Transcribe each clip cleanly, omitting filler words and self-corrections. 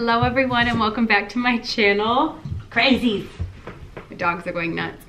Hello everyone and welcome back to my channel. Crazy. My dogs are going nuts.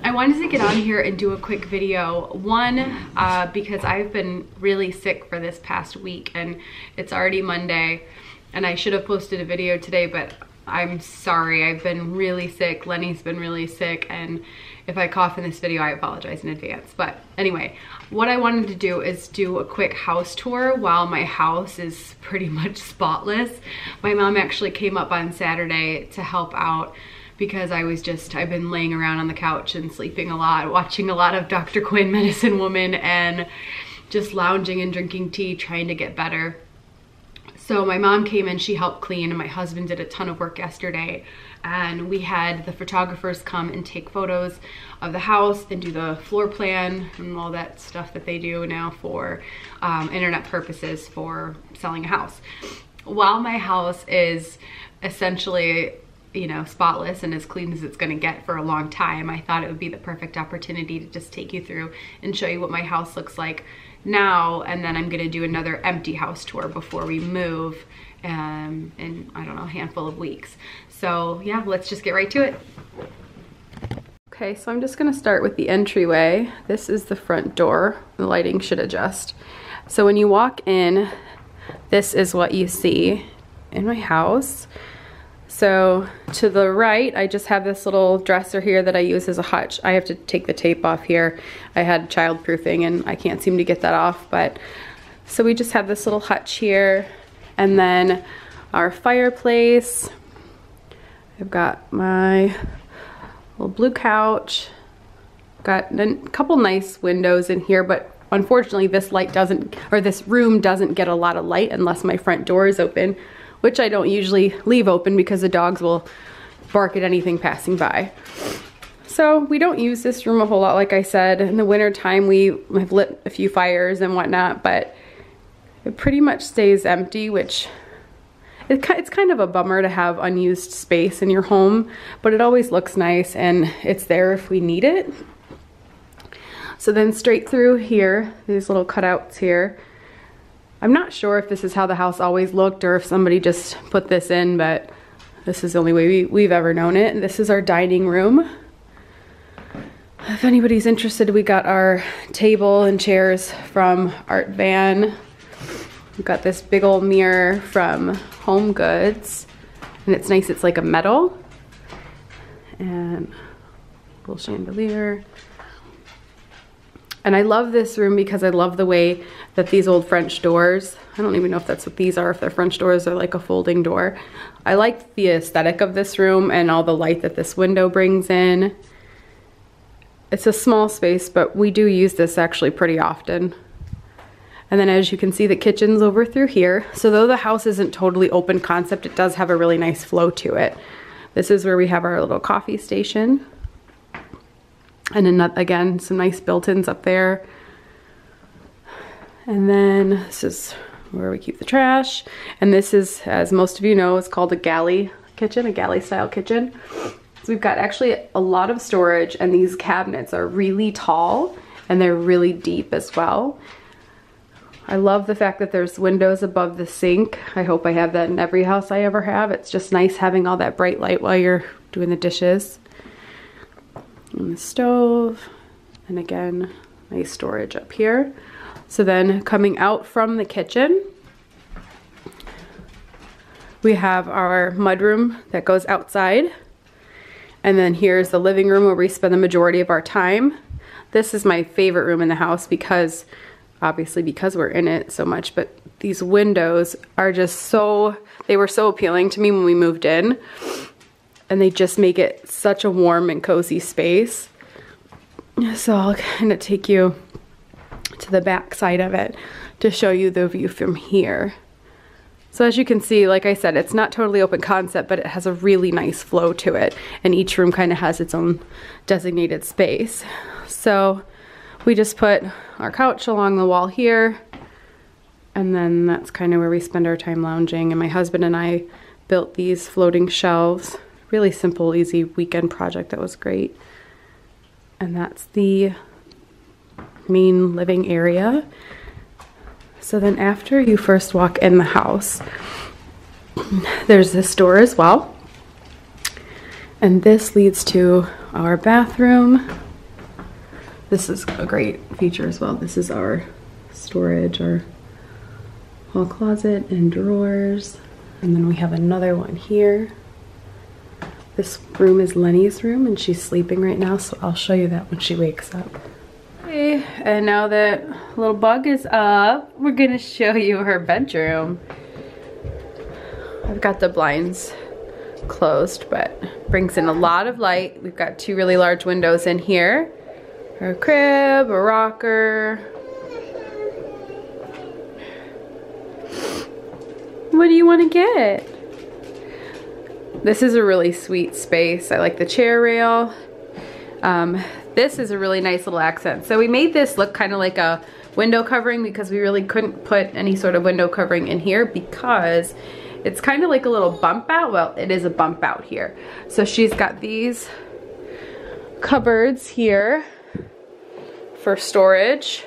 I wanted to get on here and do a quick video. One, because I've been really sick for this past week and it's already Monday and I should have posted a video today, but I'm sorry, I've been really sick. Lenny's been really sick, and if I cough in this video, I apologize in advance. But anyway, what I wanted to do is do a quick house tour while my house is pretty much spotless. My mom actually came up on Saturday to help out because I've been laying around on the couch and sleeping a lot, watching a lot of Dr. Quinn, Medicine Woman, and just lounging and drinking tea, trying to get better. So my mom came in, she helped clean, and my husband did a ton of work yesterday. And we had the photographers come and take photos of the house and do the floor plan and all that stuff that they do now for internet purposes for selling a house. While my house is essentially, you know, spotless and as clean as it's gonna get for a long time, I thought it would be the perfect opportunity to just take you through and show you what my house looks like now, and then I'm gonna do another empty house tour before we move in, I don't know, a handful of weeks. So yeah, let's just get right to it. Okay, so I'm just gonna start with the entryway. This is the front door. The lighting should adjust. So when you walk in, this is what you see in my house. So to the right, I just have this little dresser here that I use as a hutch. I have to take the tape off here. I had childproofing and I can't seem to get that off, but so we just have this little hutch here, and then our fireplace. I've got my little blue couch. Got a couple nice windows in here, but unfortunately this room doesn't get a lot of light unless my front door is open, which I don't usually leave open because the dogs will bark at anything passing by. So we don't use this room a whole lot, like I said. In the winter time we have lit a few fires and whatnot, but it pretty much stays empty, which it's kind of a bummer to have unused space in your home, but it always looks nice and it's there if we need it. So then straight through here, these little cutouts here. I'm not sure if this is how the house always looked or if somebody just put this in, but this is the only way we've ever known it. And this is our dining room. If anybody's interested, we got our table and chairs from Art Van. We've got this big old mirror from Home Goods, and it's nice, it's like a metal. And a little chandelier. And I love this room because I love the way that these old French doors, I don't even know if that's what these are, if they're French doors or like a folding door. I like the aesthetic of this room and all the light that this window brings in. It's a small space, but we do use this actually pretty often. And then as you can see, the kitchen's over through here. So though the house isn't totally open concept, it does have a really nice flow to it. This is where we have our little coffee station. And then again, some nice built-ins up there. And then this is where we keep the trash. And this is, as most of you know, is called a Galley kitchen, a Galley style kitchen. So we've got actually a lot of storage, and these cabinets are really tall and they're really deep as well. I love the fact that there's windows above the sink. I hope I have that in every house I ever have. It's just nice having all that bright light while you're doing the dishes. And the stove, and again, nice storage up here. So then coming out from the kitchen, we have our mudroom that goes outside. And then here's the living room where we spend the majority of our time. This is my favorite room in the house because, obviously because we're in it so much, but these windows are just they were so appealing to me when we moved in. And they just make it such a warm and cozy space. So I'll kind of take you to the back side of it to show you the view from here. So as you can see, like I said, it's not totally open concept, but it has a really nice flow to it. And each room kind of has its own designated space. So we just put our couch along the wall here. And then that's kind of where we spend our time lounging. And my husband and I built these floating shelves. Really simple, easy weekend project that was great. And that's the main living area. So then after you first walk in the house, there's this door as well. And this leads to our bathroom. This is a great feature as well. This is our storage, our hall closet and drawers. And then we have another one here. This room is Lenny's room and she's sleeping right now, so I'll show you that when she wakes up. Okay, and now that little bug is up, we're gonna show you her bedroom. I've got the blinds closed, but brings in a lot of light. We've got two really large windows in here. Her crib, a rocker. What do you want to get? This is a really sweet space. I like the chair rail. This is a really nice little accent. So we made this look kind of like a window covering because we really couldn't put any sort of window covering in here because it's kind of like a little bump out. Well, it is a bump out here. So she's got these cupboards here for storage.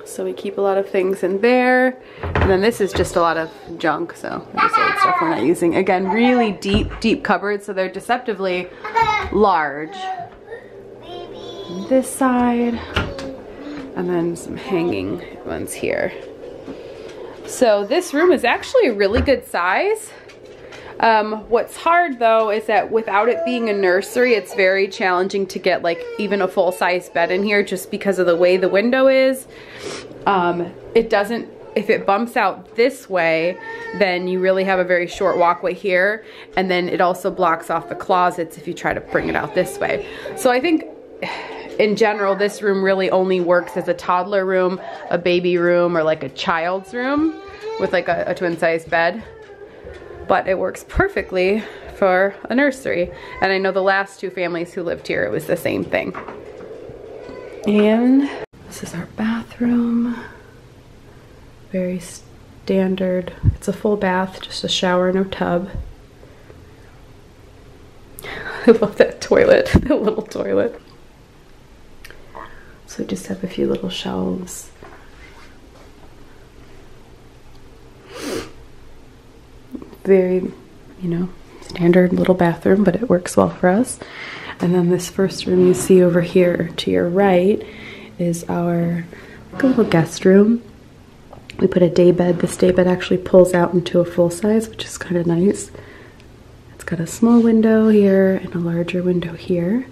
So we keep a lot of things in there. And then this is just a lot of junk, so just old stuff we're not using. Again, really deep cupboards, so they're deceptively large. This side, and then some hanging ones here. So this room is actually a really good size. What's hard though is that without it being a nursery, it's very challenging to get like even a full-size bed in here just because of the way the window is. It doesn't, if it bumps out this way, then you really have a very short walkway here, and then it also blocks off the closets if you try to bring it out this way. So I think in general, this room really only works as a toddler room, a baby room, or like a child's room with like a twin-size bed. But it works perfectly for a nursery. And I know the last two families who lived here, it was the same thing. And this is our bathroom. Very standard. It's a full bath, just a shower and a tub. I love that toilet, that little toilet. So we just have a few little shelves. Very, you know, standard little bathroom, but it works well for us. And then this first room you see over here to your right is our like a little guest room. We put a day bed. This day bed actually pulls out into a full size, which is kind of nice. It's got a small window here and a larger window here.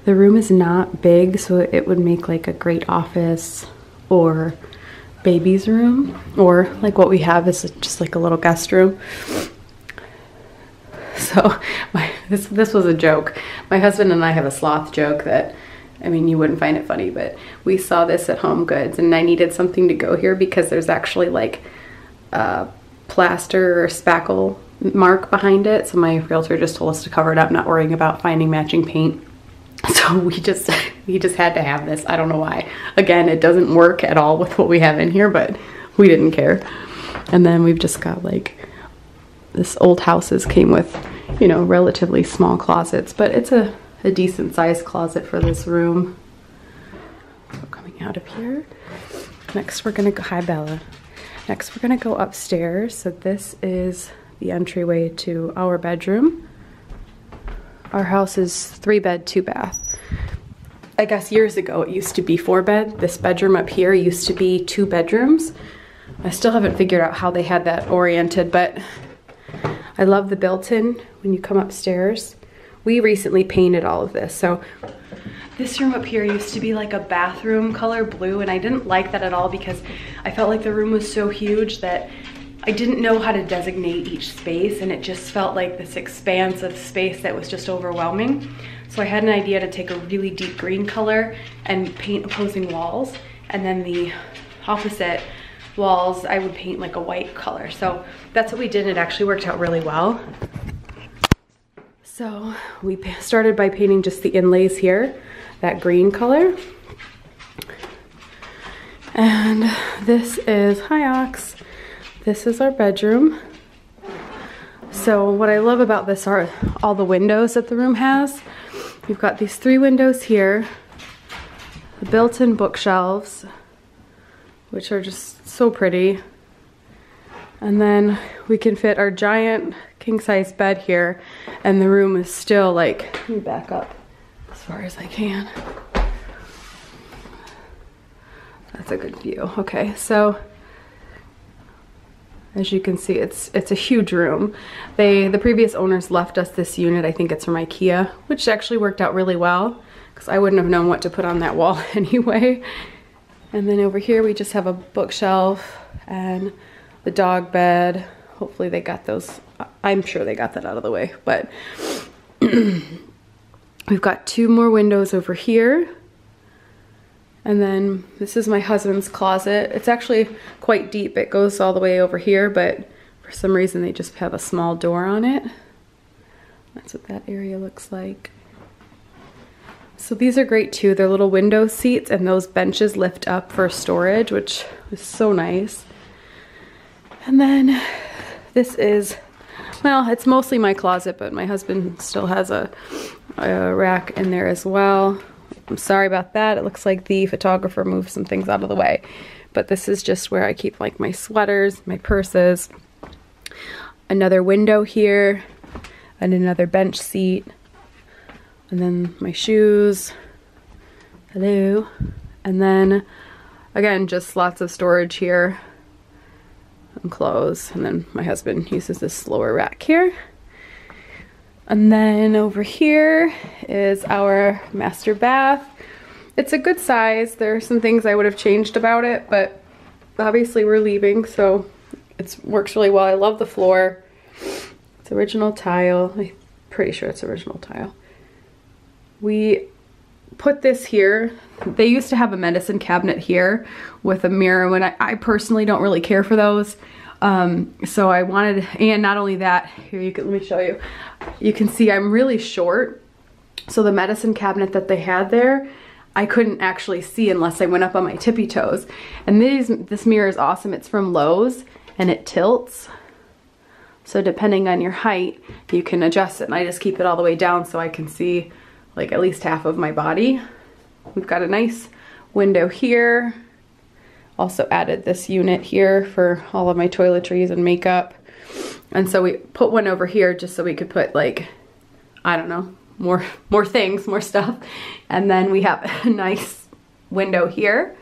The room is not big, so it would make like a great office or baby's room, or like what we have is just like a little guest room. So this was a joke. My husband and I have a sloth joke that, I mean, you wouldn't find it funny, but we saw this at Home Goods and I needed something to go here because there's actually like a plaster or spackle mark behind it. So my realtor just told us to cover it up, not worrying about finding matching paint. So we just had to have this. I don't know why. Again, it doesn't work at all with what we have in here, but we didn't care. And then we've just got like, this old houses came with, you know, relatively small closets, but it's a decent sized closet for this room. So coming out of here. Next we're gonna go, hi Bella. Next we're gonna go upstairs. So this is the entryway to our bedroom. Our house is 3-bed, 2-bath. I guess years ago it used to be 4-bed. This bedroom up here used to be 2 bedrooms. I still haven't figured out how they had that oriented, but I love the built-in when you come upstairs. We recently painted all of this. So this room up here used to be like a bathroom color blue, and I didn't like that at all because I felt like the room was so huge that I didn't know how to designate each space, and it just felt like this expanse of space that was just overwhelming. So I had an idea to take a really deep green color and paint opposing walls, and then the opposite walls I would paint like a white color. So that's what we did, and it actually worked out really well. So we started by painting just the inlays here, that green color. And this is, hi Ox, this is our bedroom. So what I love about this are all the windows that the room has. You've got these 3 windows here, the built-in bookshelves, which are just so pretty. And then we can fit our giant king-size bed here, and the room is still like, let me back up as far as I can. That's a good view. Okay, so as you can see, it's a huge room. The previous owners left us this unit. I think it's from IKEA, which actually worked out really well because I wouldn't have known what to put on that wall anyway. And then over here we just have a bookshelf and the dog bed. Hopefully they got those, I'm sure they got that out of the way, but we've got 2 more windows over here. And then this is my husband's closet. It's actually quite deep. It goes all the way over here, but for some reason they just have a small door on it. That's what that area looks like. So these are great too. They're little window seats, and those benches lift up for storage, which is so nice. And then this is, well, it's mostly my closet, but my husband still has a rack in there as well. I'm sorry about that. It looks like the photographer moved some things out of the way. But this is just where I keep like my sweaters, my purses. Another window here, and another bench seat. And then my shoes. Hello. And then, again, just lots of storage here. And clothes. And then my husband uses this lower rack here. And then over here is our master bath. It's a good size. There are some things I would have changed about it, but obviously we're leaving, so it works really well. I love the floor. It's original tile. I'm pretty sure it's original tile. We put this here. They used to have a medicine cabinet here with a mirror, when I personally don't really care for those. So I wanted, and not only that, here you can, let me show you. You can see I'm really short, so the medicine cabinet that they had there, I couldn't actually see unless I went up on my tippy toes. And this mirror is awesome. It's from Lowe's, and it tilts. So depending on your height, you can adjust it. And I just keep it all the way down so I can see like at least half of my body. We've got a nice window here. Also added this unit here for all of my toiletries and makeup. And so we put one over here just so we could put like, I don't know, more things, more stuff. And then we have a nice window here.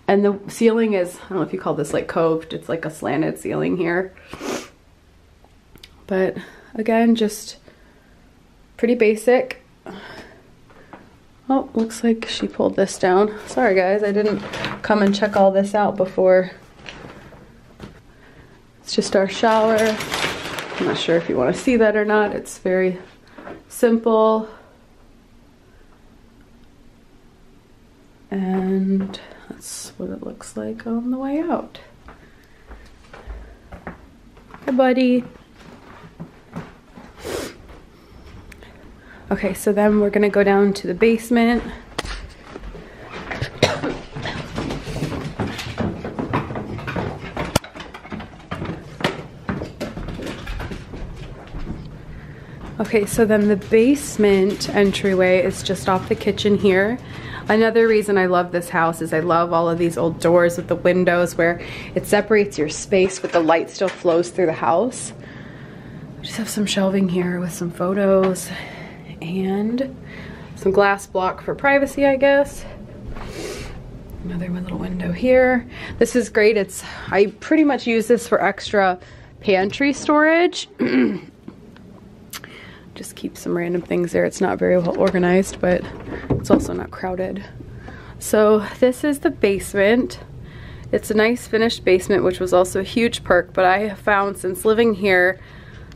And the ceiling is, I don't know if you call this like coved, it's like a slanted ceiling here. But again, just pretty basic. Oh, looks like she pulled this down. Sorry guys, I didn't come and check all this out before. It's just our shower. I'm not sure if you want to see that or not. It's very simple. And that's what it looks like on the way out. Hi, buddy. Okay, so then we're gonna go down to the basement. Okay, so then the basement entryway is just off the kitchen here. Another reason I love this house is I love all of these old doors with the windows where it separates your space but the light still flows through the house. I just have some shelving here with some photos and some glass block for privacy, I guess. Another little window here. This is great. I pretty much use this for extra pantry storage. Just keep some random things there. It's not very well organized, but it's also not crowded. So this is the basement. It's a nice finished basement, which was also a huge perk, but I have found since living here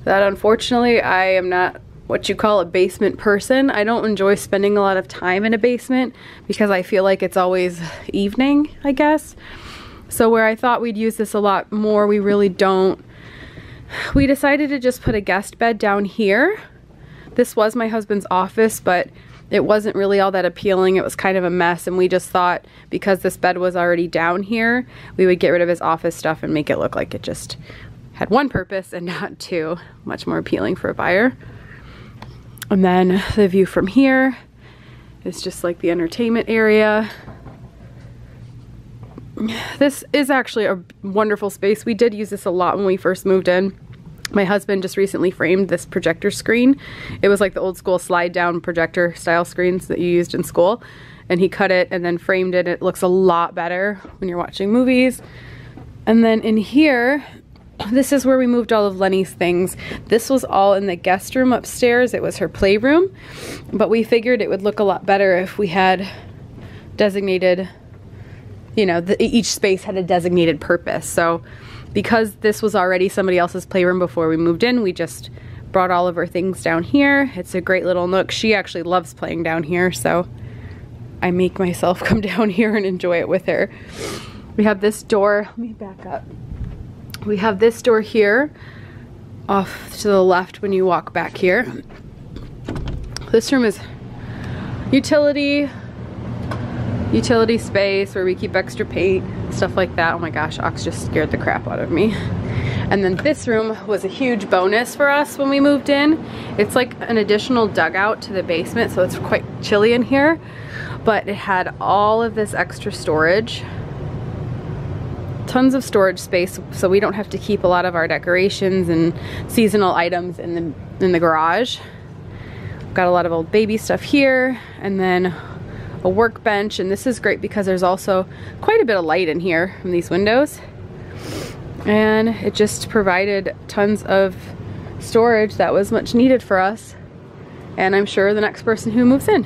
that unfortunately I am not what you call a basement person. I don't enjoy spending a lot of time in a basement because I feel like it's always evening, I guess. So where I thought we'd use this a lot more, we really don't. We decided to just put a guest bed down here. This was my husband's office, but it wasn't really all that appealing. It was kind of a mess, and we just thought because this bed was already down here, we would get rid of his office stuff and make it look like it just had one purpose and not two. Much more appealing for a buyer. And then the view from here is just like the entertainment area. this is actually a wonderful space. We did use this a lot when we first moved in. My husband just recently framed this projector screen. It was like the old school slide down projector style screens that you used in school. And he cut it and then framed it. It looks a lot better when you're watching movies. And then in here, this is where we moved all of Lenny's things. This was all in the guest room upstairs. It was her playroom. But we figured it would look a lot better if we had designated, you know, each space had a designated purpose. So because this was already somebody else's playroom before we moved in, we just brought all of her things down here. It's a great little nook. She actually loves playing down here, so I make myself come down here and enjoy it with her. We have this door. Let me back up. We have this door here off to the left when you walk back here. This room is utility space where we keep extra paint, stuff like that. Oh my gosh, Ox just scared the crap out of me. And then this room was a huge bonus for us when we moved in. It's like an additional dugout to the basement, so it's quite chilly in here. But it had all of this extra storage. Tons of storage space, so we don't have to keep a lot of our decorations and seasonal items in the garage. Got a lot of old baby stuff here, and then a workbench, and this is great because there's also quite a bit of light in here from these windows, and it just provided tons of storage that was much needed for us, and I'm sure the next person who moves in.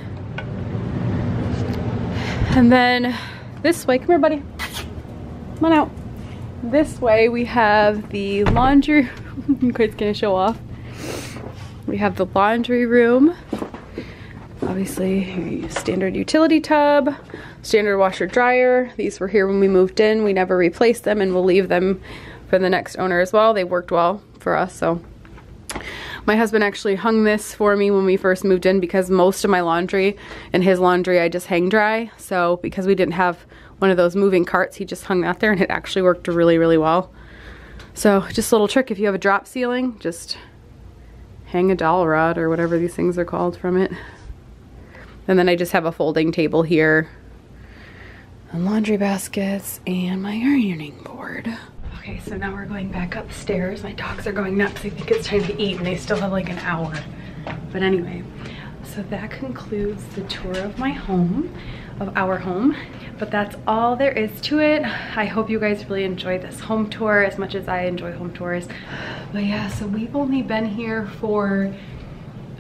And then this way, come here buddy, come on out. This way we have the laundry. Quite's gonna show off. We have the laundry room. Obviously, standard utility tub, standard washer dryer. These were here when we moved in. We never replaced them, and we'll leave them for the next owner as well. They worked well for us, so. My husband actually hung this for me when we first moved in because most of my laundry and his laundry I just hang dry. So because we didn't have one of those moving carts, he just hung that there, and it actually worked really, really well. So just a little trick, if you have a drop ceiling, just hang a dowel rod or whatever these things are called from it. And then I just have a folding table here, and laundry baskets, and my ironing board. Okay, so now we're going back upstairs. My dogs are going nuts. I think it's time to eat, and they still have like an hour. But anyway, so that concludes the tour of my home, of our home. But that's all there is to it. I hope you guys really enjoyed this home tour as much as I enjoy home tours. But yeah, so we've only been here for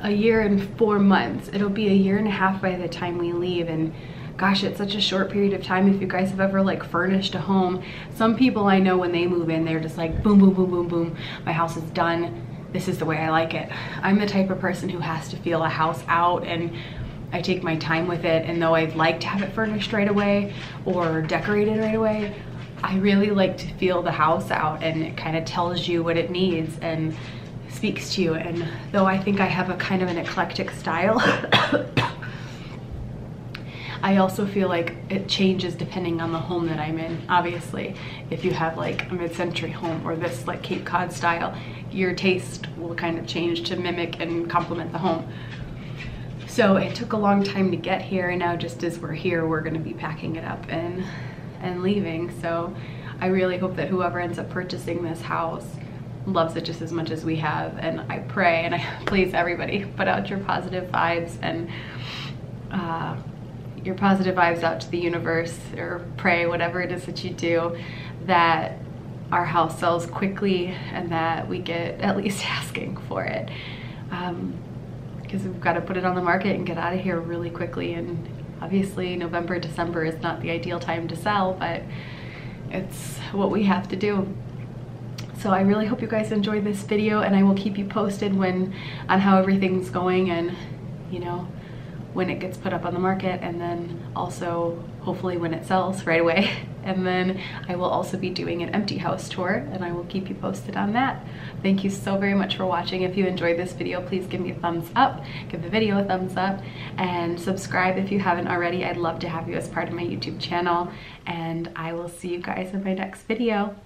a year and 4 months. It'll be a year and a half by the time we leave, and gosh, it's such a short period of time. If you guys have ever like furnished a home, some people I know when they move in, they're just like boom, boom, boom, boom, boom. My house is done. This is the way I like it. I'm the type of person who has to feel a house out, and I take my time with it. And though I'd like to have it furnished right away or decorated right away, I really like to feel the house out, and it kind of tells you what it needs and speaks to you. And though I think I have a kind of an eclectic style, I also feel like it changes depending on the home that I'm in. Obviously, if you have like a mid-century home or this like Cape Cod style, your taste will kind of change to mimic and complement the home. So it took a long time to get here, and now just as we're here, we're gonna be packing it up and leaving. So I really hope that whoever ends up purchasing this house loves it just as much as we have. And I pray, and I please everybody, put out your positive vibes and your positive vibes out to the universe, or pray, whatever it is that you do, that our house sells quickly and that we get at least asking for it, because we've got to put it on the market and get out of here really quickly. And obviously November, December is not the ideal time to sell, but it's what we have to do. So I really hope you guys enjoyed this video, and I will keep you posted on how everything's going, and you know, when it gets put up on the market, and then also hopefully when it sells right away. And then I will also be doing an empty house tour, and I will keep you posted on that. Thank you so very much for watching. If you enjoyed this video, please give me a thumbs up, give the video a thumbs up, and subscribe if you haven't already. I'd love to have you as part of my YouTube channel, and I will see you guys in my next video.